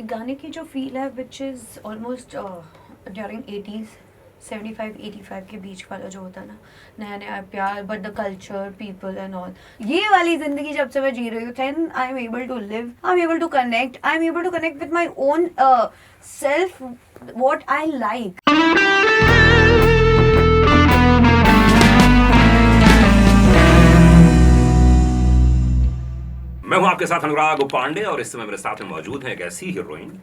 गाने की जो फील है which is almost during 80s 75-85 के बीच वाला जो होता है ना, नया नया प्यार but the culture people and all, ये वाली जिंदगी जब से मैं जी रही हूँ, then I am able to live, I am able to connect, I am able to connect with my own self, what I like. मैं हूं आपके साथ अनुराग पांडे और इस समय मेरे साथ में मौजूद है एक ऐसी हीरोइन,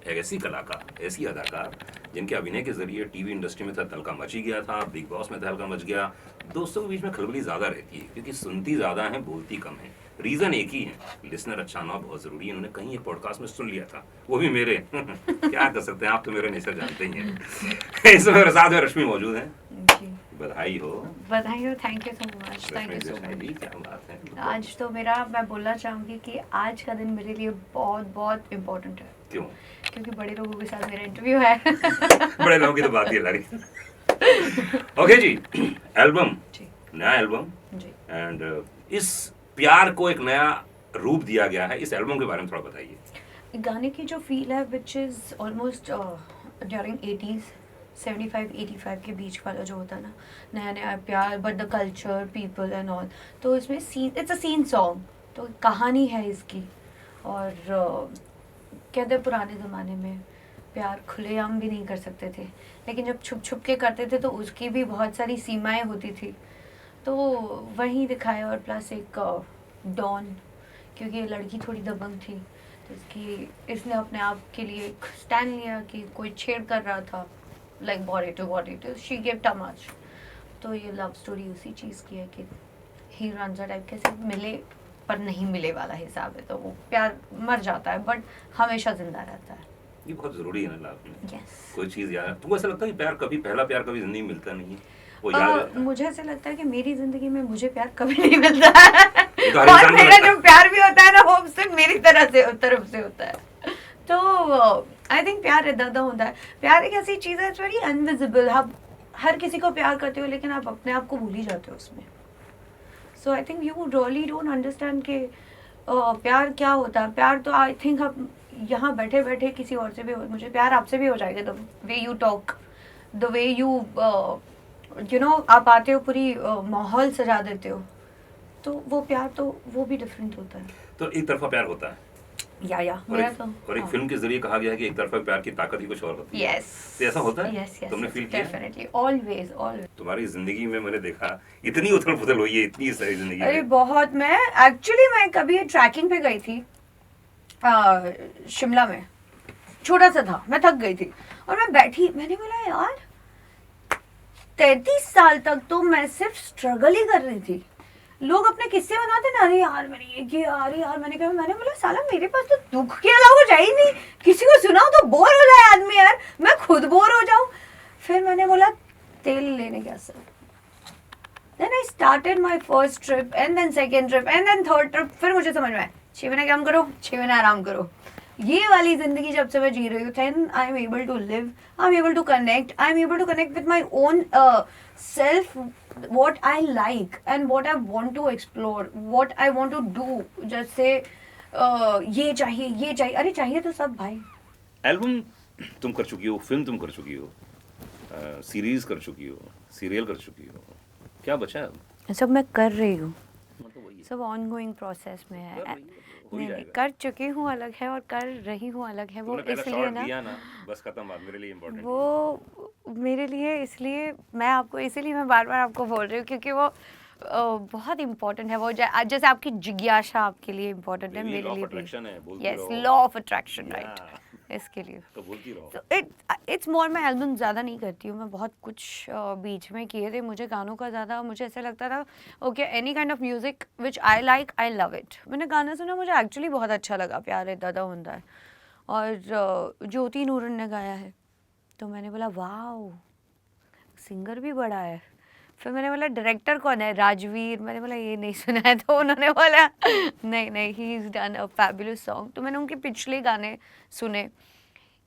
एक ऐसी कलाकार, ऐसी अदाकार जिनके अभिनय के जरिए टीवी इंडस्ट्री में तो तहलका मच ही गया था, बिग बॉस में तहलका मच गया. दोस्तों के बीच में खलबली ज्यादा रहती है क्योंकि सुनती ज्यादा है, बोलती कम है. रीजन एक ही है, लिसनर अच्छा होना बहुत जरूरी है. उन्होंने कहीं एक पॉडकास्ट में सुन लिया था, वो भी मेरे. क्या कर सकते हैं, आप तो मेरे नेचर जानते ही हैं. इस समय मेरे साथ में रश्मि मौजूद है. बधाई हो. बधाई हो. Thank you so much. Thank you so much. क्या बात है. आज तो मैं बोलना चाहूँगी कि आज का दिन मेरे लिए बहुत बहुत इम्पोर्टेंट है. क्यों? क्योंकि बड़े लोगों के साथ मेरा इंटरव्यू है. बड़े लोगों की तो बात ही अलग है. ओके जी, एल्बम, नया एल्बम जी. एंड इस प्यार को एक नया रूप दिया गया है. इस एल्बम के बारे में थोड़ा बताइए. गाने की जो फील है which is almost during 80s 75-85 के बीच वाला जो होता है ना, नया नया प्यार but the culture people and all, तो इसमें scene, it's a scene song, तो कहानी है इसकी. और कहते हैं पुराने ज़माने में प्यार खुलेआम भी नहीं कर सकते थे, लेकिन जब छुप छुप के करते थे तो उसकी भी बहुत सारी सीमाएं होती थी. तो वही दिखाया. और प्लस एक डॉन, क्योंकि ये लड़की थोड़ी दबंग थी, तो इसने अपने आप के लिए एक स्टैंड लिया कि कोई छेड़ कर रहा था, like body to she give too much. तो ये लव स्टोरी उसी चीज़ की है कि ही रंजा टाइप कैसे मिले पर नहीं मिले वाला हिसाब है. तो वो प्यार मर जाता है बट हमेशा जिंदा रहता है. ये बहुत जरूरी है ना लाइफ में. Yes. कोई चीज याद, तुमको ऐसा लगता है कि प्यार कभी, पहला प्यार कभी जिंदगी में मिलता नहीं है, वो याद रहता है? मुझे ऐसा लगता है कि मेरी जिंदगी में मुझे प्यार कभी नहीं मिलता है. तो हर और इंसान को मेरा लगता जो प्यार भी होता है ना, वो सिर्फ मेरी तरफ से होता है. तो आई थिंक प्यार इतना होता है. प्यार एक ऐसी चीज़ है, इट्स वेरी अनविजिबल. आप हर किसी को प्यार करते हो लेकिन आप अपने आप को भूल ही जाते हो उसमें. So I think you really don't understand कि प्यार क्या होता है. प्यार तो आई थिंक आप यहाँ बैठे बैठे किसी और से भी मुझे प्यार आपसे भी हो जाएगा. The way you talk, the way you you know, आप आते हो पूरी माहौल सजा देते हो, तो वो प्यार तो वो भी डिफरेंट होता है. तो एक तरफा प्यार होता है. या और एक फिल्म के जरिए कहा गया है कि एक तरफा प्यार की ताकत ही कुछ और होती है. यस. तो ऐसा होता है. यस. तुमने फील किया? डेफिनेटली. ऑलवेज. तुम्हारी जिंदगी में मैंने देखा इतनी उथल पुथल हुई है, इतनी सारी जिंदगी अरे में. बहुत. मैं कभी ट्रैकिंग पे गई थी शिमला में. छोटा सा था, मैं थक गई थी और मैं बैठी, मैंने बोला यार 33 साल तक तो मैं सिर्फ स्ट्रगल ही कर रही थी. लोग अपने किस्से बनाते ना, अरे यार मैंने ये किया, अरे यार मैंने बोला साला मेरे पास तो दुख के अलावा कुछ है ही नहीं. किसी को सुनाओ तो बोर हो जाए आदमी, यार मैं खुद बोर हो जाऊं. फिर मैंने बोला तेल लेने गया sir. Then I started my first trip and then second trip and then third trip. फिर मुझे समझ में आया 6 महीने काम करो, 6 महीने आराम करो. ये वाली जिंदगी जब से मैं जी रही हूँ, then I am able to live, I am able to connect, I am able to connect with my own self, what I like and what I want to explore, what I want to do. जैसे ये चाहिए, अरे चाहिए तो सब भाई. Album तुम कर चुकी हो, फिल्म तुम कर चुकी हो, सीरीज कर चुकी हो, सीरियल कर चुकी हो, क्या बचा है? सब मैं कर रही हूँ. मतलब वही है. सब ऑनगोइंग प्रोसेस में है. हो ही नहीं, जाएगा. कर चुकी हूँ अलग है और कर रही हूँ अलग है. वो तुमने पहला इसलिए शॉट ना, दिया ना, बस खत्म बात. मेरे लिए इम्पोर्टेंट है. वो मेरे लिए, इसलिए मैं बार बार आपको बोल रही हूँ क्योंकि वो बहुत इम्पोर्टेंट है. वो जैसे आपकी जिज्ञासा आपके लिए इम्पोर्टेंट है, मेरे लॉ ऑफ लिए भी. अट्रैक्शन है, बोलती यस, रहो. Law of attraction, right. हाँ, इसके लिए तो बोलती रहो. तो इट्स मोर. मैं एल्बम ज़्यादा नहीं करती हूँ. मैं बहुत कुछ बीच में किए थे. मुझे गानों का ज़्यादा, मुझे ऐसा लगता था okay, any kind of music which I like, I love it. मैंने गाना सुना, मुझे एक्चुअली बहुत अच्छा लगा. प्यार है दादा होता है और ज्योति नूरन ने गाया है, तो मैंने बोला वाओ, सिंगर भी बड़ा है. फिर मैंने बोला डायरेक्टर कौन है, राजवीर. मैंने बोला ये नहीं सुना है, तो उन्होंने बोला नहीं he is done a fabulous song. तो मैंने उनके पिछले गाने सुने.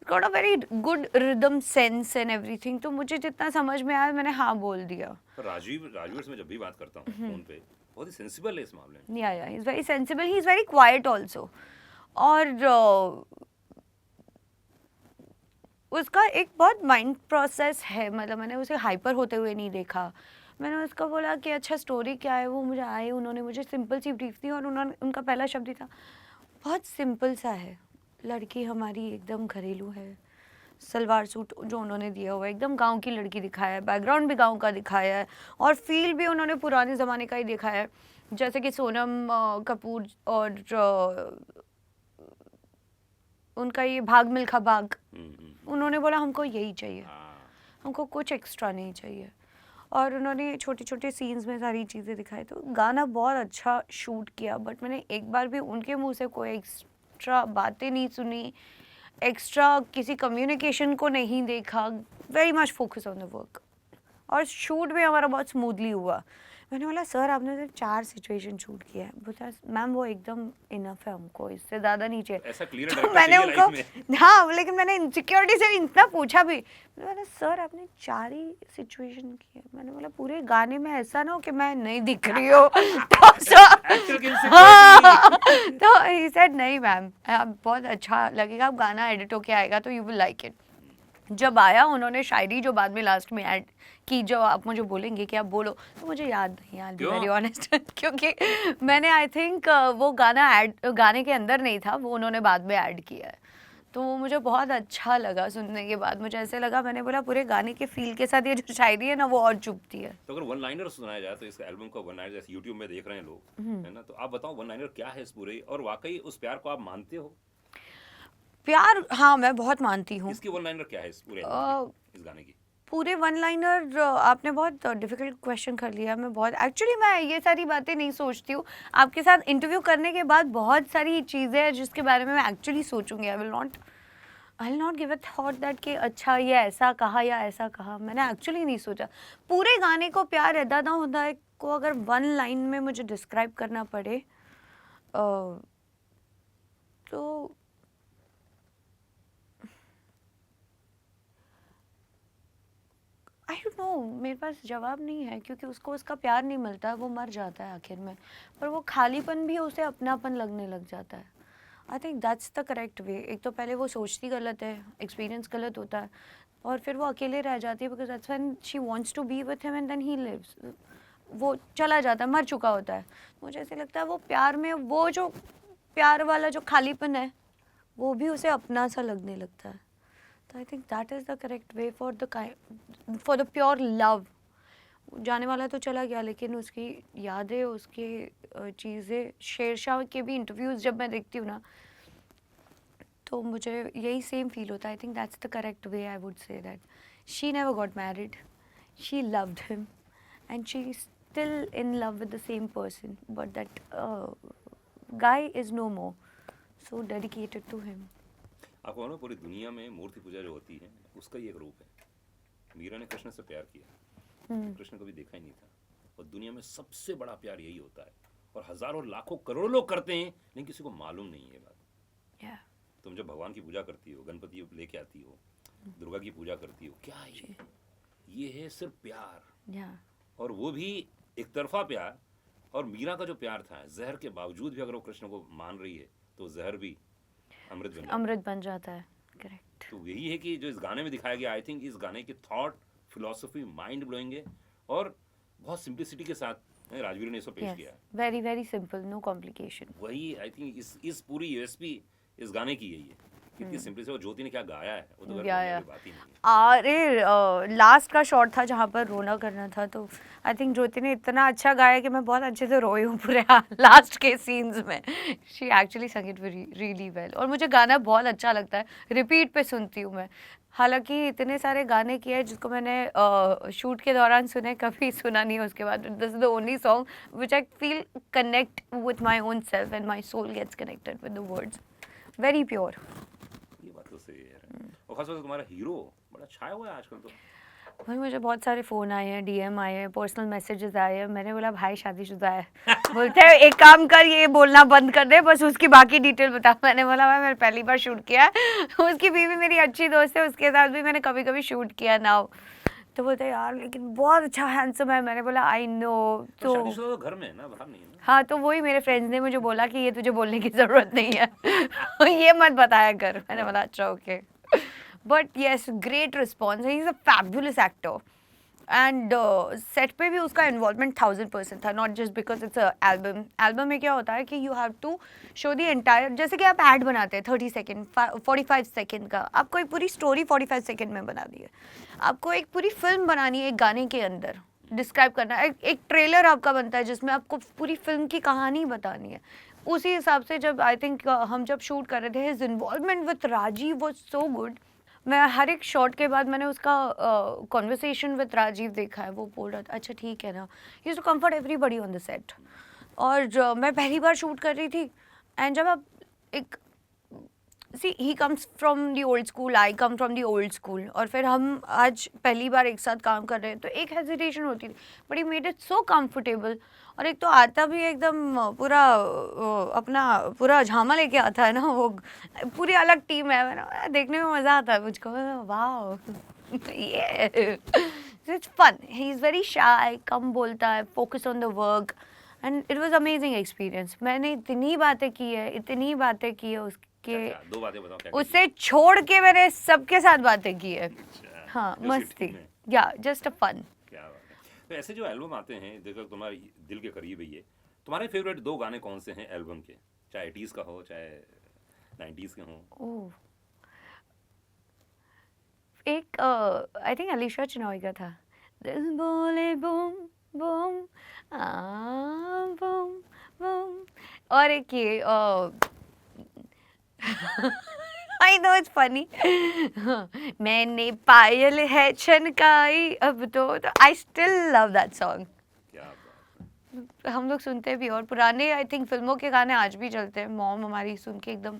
Got a very good rhythm sense and everything. तो मुझे जितना समझ में आया मैंने हाँ बोल दिया. पर राजवीर से मैं जब भी बात करता हूँ फोन पे, बहुत ही सेंसिबल है इस मामले में. या ही is very sensible, he is very quite also. और उसका एक बहुत माइंड प्रोसेस है, मतलब मैंने उसे हाइपर होते हुए नहीं देखा। मैंने उसको बोला कि अच्छा स्टोरी क्या है, वो मुझे आए, उन्होंने मुझे सिंपल सी ब्रीफ दी और उन्होंने, उनका पहला शब्द ही था बहुत सिंपल सा है, लड़की हमारी एकदम घरेलू है, सलवार सूट जो उन्होंने दिया हुआ है एकदम गांव की लड़की दिखाया है, बैकग्राउंड भी गांव का दिखाया है और फील भी उन्होंने पुराने ज़माने का ही दिखाया है, जैसे कि सोनम कपूर और उनका ये भाग मिल्खा भाग, उन्होंने बोला हमको यही चाहिए, हमको कुछ एक्स्ट्रा नहीं चाहिए। और उन्होंने छोटे छोटे सीन्स में सारी चीज़ें दिखाई, तो गाना बहुत अच्छा शूट किया। बट मैंने एक बार भी उनके मुंह से कोई एक्स्ट्रा बातें नहीं सुनी, एक्स्ट्रा किसी कम्युनिकेशन को नहीं देखा। Very much focus on the work, और शूट भी हमारा बहुत स्मूथली हुआ। मैंने बोला सर आपने सिर्फ 4 सिचुएशन शूट किया है, बोला मैम वो एकदम इनफ है, हमको इससे ज़्यादा नहीं चाहिए। ऐसा क्लियर तो मैंने उनको हाँ, लेकिन मैंने इनसिक्योरिटी से इतना पूछा भी, मैंने बोला सर आपने 4 ही सिचुएशन किए, मैंने बोला पूरे गाने में ऐसा ना हो कि मैं नहीं दिख रही हूँ। तो ही सेड नहीं मैम बहुत अच्छा लगेगा, अब गाना एडिट होके आएगा तो यू विल लाइक इट। जब आया उन्होंने शायरी जो बाद में लास्ट में ऐड की, जो आप मुझे बोलेंगे कि आप बोलो, तो मुझे याद नहीं यार, बी वेरी ऑनेस्ट, क्योंकि मैंने आई थिंक वो गाने के अंदर नहीं था, वो उन्होंने बाद में ऐड किया है। तो वो मुझे बहुत अच्छा लगा सुनने के बाद, मुझे ऐसे लगा, मैंने बोला पूरे गाने के फील के साथ ये जो शायरी है ना वो और चुभती है। तो अगर वन लाइनर सुनाया जाए तो इस एल्बम का वन लाइनर जैसे यूट्यूब में देख रहे हैं लोग, है ना, तो आप बताओ वन लाइनर क्या है इस पूरे, और वाकई उस प्यार को आप मानते हो? प्यार हाँ मैं बहुत मानती हूँ। इसकी वन लाइनर क्या है इस पूरे इस गाने की? पूरे वन लाइनर आपने बहुत डिफिकल्ट क्वेश्चन कर लिया। मैं बहुत एक्चुअली मैं ये सारी बातें नहीं सोचती हूँ। आपके साथ इंटरव्यू करने के बाद बहुत सारी चीज़ें हैं जिसके बारे में मैं एक्चुअली सोचूंगी। I will not give a thought that कि अच्छा ये ऐसा कहा या ऐसा कहा, मैंने एक्चुअली नहीं सोचा। पूरे गाने को प्यार अदा ना होता है को अगर वन लाइन में मुझे डिस्क्राइब करना पड़े तो आई डोंट नो, मेरे पास जवाब नहीं है, क्योंकि उसको उसका प्यार नहीं मिलता, वो मर जाता है आखिर में, पर वो खालीपन भी उसे अपनापन लगने लग जाता है। I think that's the correct वे। एक तो पहले वो सोचती गलत है, एक्सपीरियंस गलत होता है, और फिर वो अकेले रह जाती है because that's when she wants to be with him and then he leaves. वो चला जाता है, मर चुका होता है। मुझे ऐसे लगता है वो प्यार में वो जो प्यार वाला जो खालीपन है वो भी उसे अपना सा लगने लगता है। तो I think that is the correct way for the pure love. जाने वाला तो चला गया, लेकिन उसकी यादें, उसकी चीज़ें, शेरशाह के भी इंटरव्यूज़ जब मैं देखती हूँ ना तो मुझे यही सेम फील होता है। I think that's the correct way. I would say that she never got married, she loved him and she is still in love with the same person, but that guy is no more, so dedicated to him. आपको मालूम है पूरी दुनिया में मूर्ति पूजा जो होती है उसका ही एक रूप है। मीरा ने कृष्ण से प्यार किया, कृष्ण कभी देखा ही नहीं था, और दुनिया में सबसे बड़ा प्यार यही होता है, और हजारों लाखों करोड़ों लोग करते हैं लेकिन किसी को मालूम नहीं है बात। तुम जब भगवान की पूजा करती हो, गणपति लेके आती हो, दुर्गा की पूजा करती हो, क्या है ये है सिर्फ प्यार, और वो भी एक तरफा प्यार। और मीरा का जो प्यार था, जहर के बावजूद भी अगर वो कृष्ण को मान रही है तो जहर भी अमृत बन जाता है। करेक्ट। तो यही है कि जो इस गाने में दिखाया गया, आई थिंक इस गाने की थॉट फिलॉसफी माइंड ब्लोइंग है, और बहुत सिंप्लिसिटी के साथ राजवीर ने इसको पेश किया है। Very very simple, no complication. वही आई थिंक इस पूरी यूएसपी इस गाने की यही है, कितनी सिंपलिसिटी। और ज्योति ने क्या गाया है वो तो बात ही नहीं है। अरे लास्ट का शॉट था जहाँ पर रोना करना था, तो आई थिंक ज्योति ने इतना अच्छा गाया कि मैं बहुत अच्छे से रोई हूँ पूरे लास्ट के सीन्स में। शी एक्चुअली संग इट रियली वेल, और मुझे गाना बहुत अच्छा लगता है, रिपीट पे सुनती हूँ मैं। हालांकि इतने सारे गाने किए हैं जिसको मैंने शूट के दौरान सुने, कभी सुना नहीं है उसके बाद। This is the only song which I feel connect with my own self and my soul gets connected with the words, very pure. ये बात तो सही है। और खास तौर से तुम्हारा हीरो बड़ा छाया हुआ है आजकल तो। भाई मुझे बहुत सारे फ़ोन आए हैं, डीएम आए हैं, पर्सनल मैसेजेस आए हैं। मैंने बोला भाई शादीशुदा है। बोलते हैं एक काम कर, ये बोलना बंद कर दे, बस उसकी बाकी डिटेल बता। मैंने बोला भाई मैंने पहली बार शूट किया है, उसकी बीवी मेरी अच्छी दोस्त है, उसके साथ भी मैंने कभी कभी शूट किया नाउ। तो बोलते हैं यार लेकिन बहुत अच्छा हैंडसम है। मैंने बोला आई नो। तो शादीशुदा तो घर में है ना, बाहर नहीं है ना। हाँ, तो वही मेरे फ्रेंड्स ने मुझे बोला कि ये तुझे बोलने की ज़रूरत नहीं है, ये मत बताया कर। मैंने बोला अच्छा okay. But yes great response, he is a fabulous actor and set पे भी उसका इन्वॉल्वमेंट 1000% था, not just because it's album. Album में क्या होता है कि you have to show the entire, जैसे कि आप ऐड बनाते हैं 30 सेकेंड 45 सेकेंड का, आपको एक पूरी स्टोरी 45 सेकेंड में बना दी है. आपको एक पूरी फिल्म बनानी है एक गाने के अंदर, डिस्क्राइब करना है. एक ट्रेलर आपका बनता है जिसमें आपको पूरी फिल्म की कहानी बतानी है. उसी हिसाब से जब आई थिंक हम जब शूट कर रहे थे, his involvement with Rajeev was so good. मैं हर एक शॉट के बाद मैंने उसका कॉन्वर्सेशन विथ राजीव देखा है. वो बोल रहा था अच्छा ठीक है ना, he to comfort everybody on the set. और मैं पहली बार शूट कर रही थी एंड जब आप एक सी he comes from the old school, I come from the old school, और फिर हम आज पहली बार एक साथ काम कर रहे हैं तो एक हेजिटेशन होती थी, but he made it so comfortable. और एक तो आता भी एकदम पूरा अपना पूरा झामा लेके आता है ना, वो पूरी अलग टीम है ना, देखने में मज़ा आता है मुझको. वाह ये it's fun. He is very shy, कम बोलता है, focus on the work and it was amazing experience. मैंने इतनी बातें की है उसके, क्या, दो बातें बताओ क्या उसे छोड़ के मैंने सबके साथ बातें की है. अच्छा, हाँ जो मस्त उसकी थी. टीम है। या जस्ट अ फन. क्या बात है. तो ऐसे जो एल्बम आते हैं, देखो तुम्हारे दिल के करीब है ये, तुम्हारे फेवरेट दो गाने कौन से हैं एल्बम के, चाहे 80s का हो चाहे 90s के हों. ओह, एक आई थिंक अलीशा चिनॉय का था, दिल बोले बूम बूम बूम बूम. और एक ये आई नो इट्स फनी, मैंने पायल है छनकाई अब तो I still love that song. क्या बात है. हम लोग सुनते भी, और पुराने आई थिंक फिल्मों के गाने आज भी चलते हैं. मॉम हमारी सुन के एकदम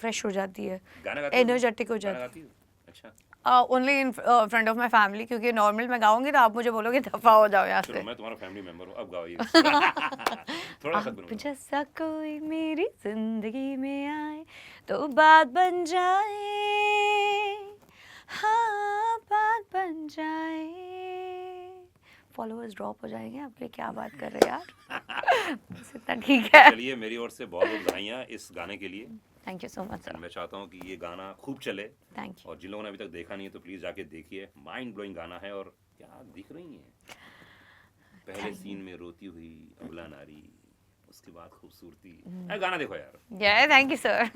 फ्रेश हो जाती है, गाना गाती हो? एनर्जेटिक हो गाना जाती गाती हो? अच्छा, है. Only in front of my family, क्योंकि नॉर्मल मैं गाऊंगी तो आप मुझे बोलोगे दफा हो जाओ यहाँ चलो से. मैं तुम्हारा फैमिली मेंबर हूँ, अब गाओ ये. थोड़ा सा आप बनवाओ. जैसा कोई मेरी जिंदगी में आए तो बात बन जाए, हाँ बात बन जाए. फॉलोअर्स ड्रॉप हो जाएंगे आपके, क्या बात कर रहे हैं यार. बस इतना ठीक है. चलिए मेरी ओर से बहुत बहुत बधाइयाँ इस गाने के लिए. Thank you so much and sir. मैं चाहता हूँ कि ये गाना खूब चले, थैंक यू. और जिन लोगों ने अभी तक देखा नहीं है तो प्लीज जाके देखिए. माइंड ब्लोइंग गाना है, और क्या दिख रही है पहले सीन में रोती हुई अबला नारी, उसके बाद खूबसूरती. गाना देखो यार. या थैंक यू सर.